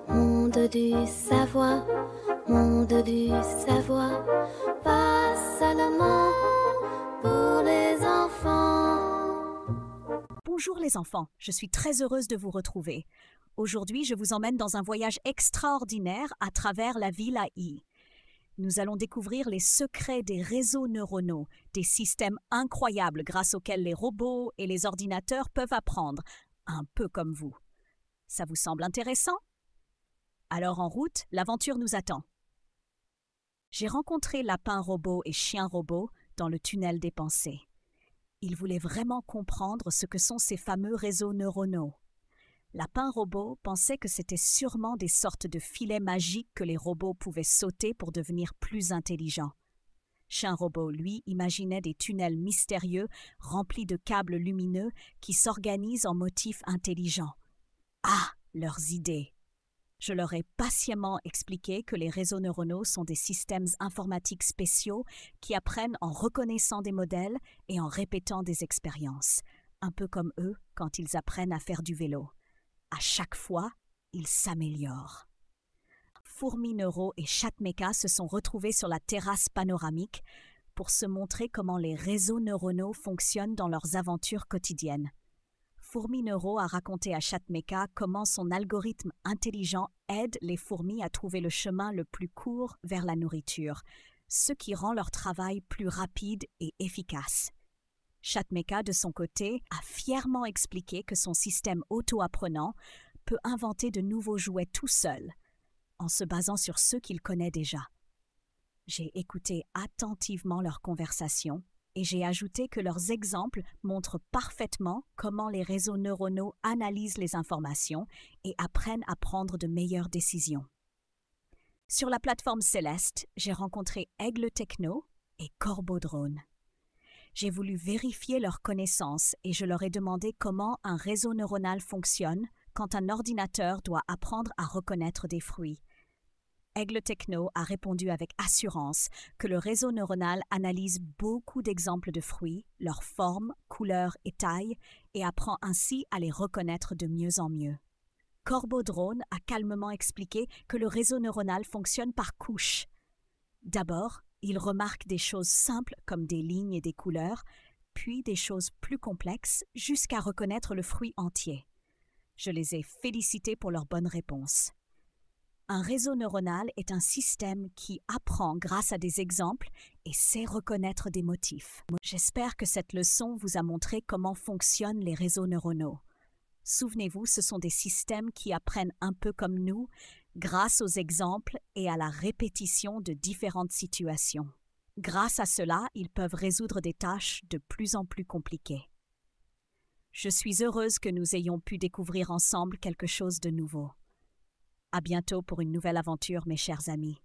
Monde du savoir, monde du savoir, pas seulement pour les enfants. Bonjour les enfants, je suis très heureuse de vous retrouver. Aujourd'hui, je vous emmène dans un voyage extraordinaire à travers la ville AI. Nous allons découvrir les secrets des réseaux neuronaux, des systèmes incroyables grâce auxquels les robots et les ordinateurs peuvent apprendre, un peu comme vous. Ça vous semble intéressant? Alors en route, l'aventure nous attend. J'ai rencontré lapin robot et chien robot dans le tunnel des pensées. Ils voulaient vraiment comprendre ce que sont ces fameux réseaux neuronaux. Lapin robot pensait que c'était sûrement des sortes de filets magiques que les robots pouvaient sauter pour devenir plus intelligents. Chien robot, lui, imaginait des tunnels mystérieux remplis de câbles lumineux qui s'organisent en motifs intelligents. Ah, leurs idées! Je leur ai patiemment expliqué que les réseaux neuronaux sont des systèmes informatiques spéciaux qui apprennent en reconnaissant des modèles et en répétant des expériences, un peu comme eux quand ils apprennent à faire du vélo. À chaque fois, ils s'améliorent. Fourmi Neuro et Chatmeka se sont retrouvés sur la terrasse panoramique pour se montrer comment les réseaux neuronaux fonctionnent dans leurs aventures quotidiennes. Fourmi Neuro a raconté à Chatmeka comment son algorithme intelligent aide les fourmis à trouver le chemin le plus court vers la nourriture, ce qui rend leur travail plus rapide et efficace. Chatmeka, de son côté, a fièrement expliqué que son système auto-apprenant peut inventer de nouveaux jouets tout seul, en se basant sur ceux qu'il connaît déjà. J'ai écouté attentivement leur conversation et j'ai ajouté que leurs exemples montrent parfaitement comment les réseaux neuronaux analysent les informations et apprennent à prendre de meilleures décisions. Sur la plateforme Céleste, j'ai rencontré Aigle Techno et Corbeau Drone. J'ai voulu vérifier leurs connaissances et je leur ai demandé comment un réseau neuronal fonctionne quand un ordinateur doit apprendre à reconnaître des fruits. Aigle Techno a répondu avec assurance que le réseau neuronal analyse beaucoup d'exemples de fruits, leur forme, couleur et taille, et apprend ainsi à les reconnaître de mieux en mieux. Corbeau Drone a calmement expliqué que le réseau neuronal fonctionne par couches. D'abord, il remarque des choses simples comme des lignes et des couleurs, puis des choses plus complexes jusqu'à reconnaître le fruit entier. Je les ai félicités pour leurs bonnes réponses. Un réseau neuronal est un système qui apprend grâce à des exemples et sait reconnaître des motifs. J'espère que cette leçon vous a montré comment fonctionnent les réseaux neuronaux. Souvenez-vous, ce sont des systèmes qui apprennent un peu comme nous, grâce aux exemples et à la répétition de différentes situations. Grâce à cela, ils peuvent résoudre des tâches de plus en plus compliquées. Je suis heureuse que nous ayons pu découvrir ensemble quelque chose de nouveau. À bientôt pour une nouvelle aventure, mes chers amis.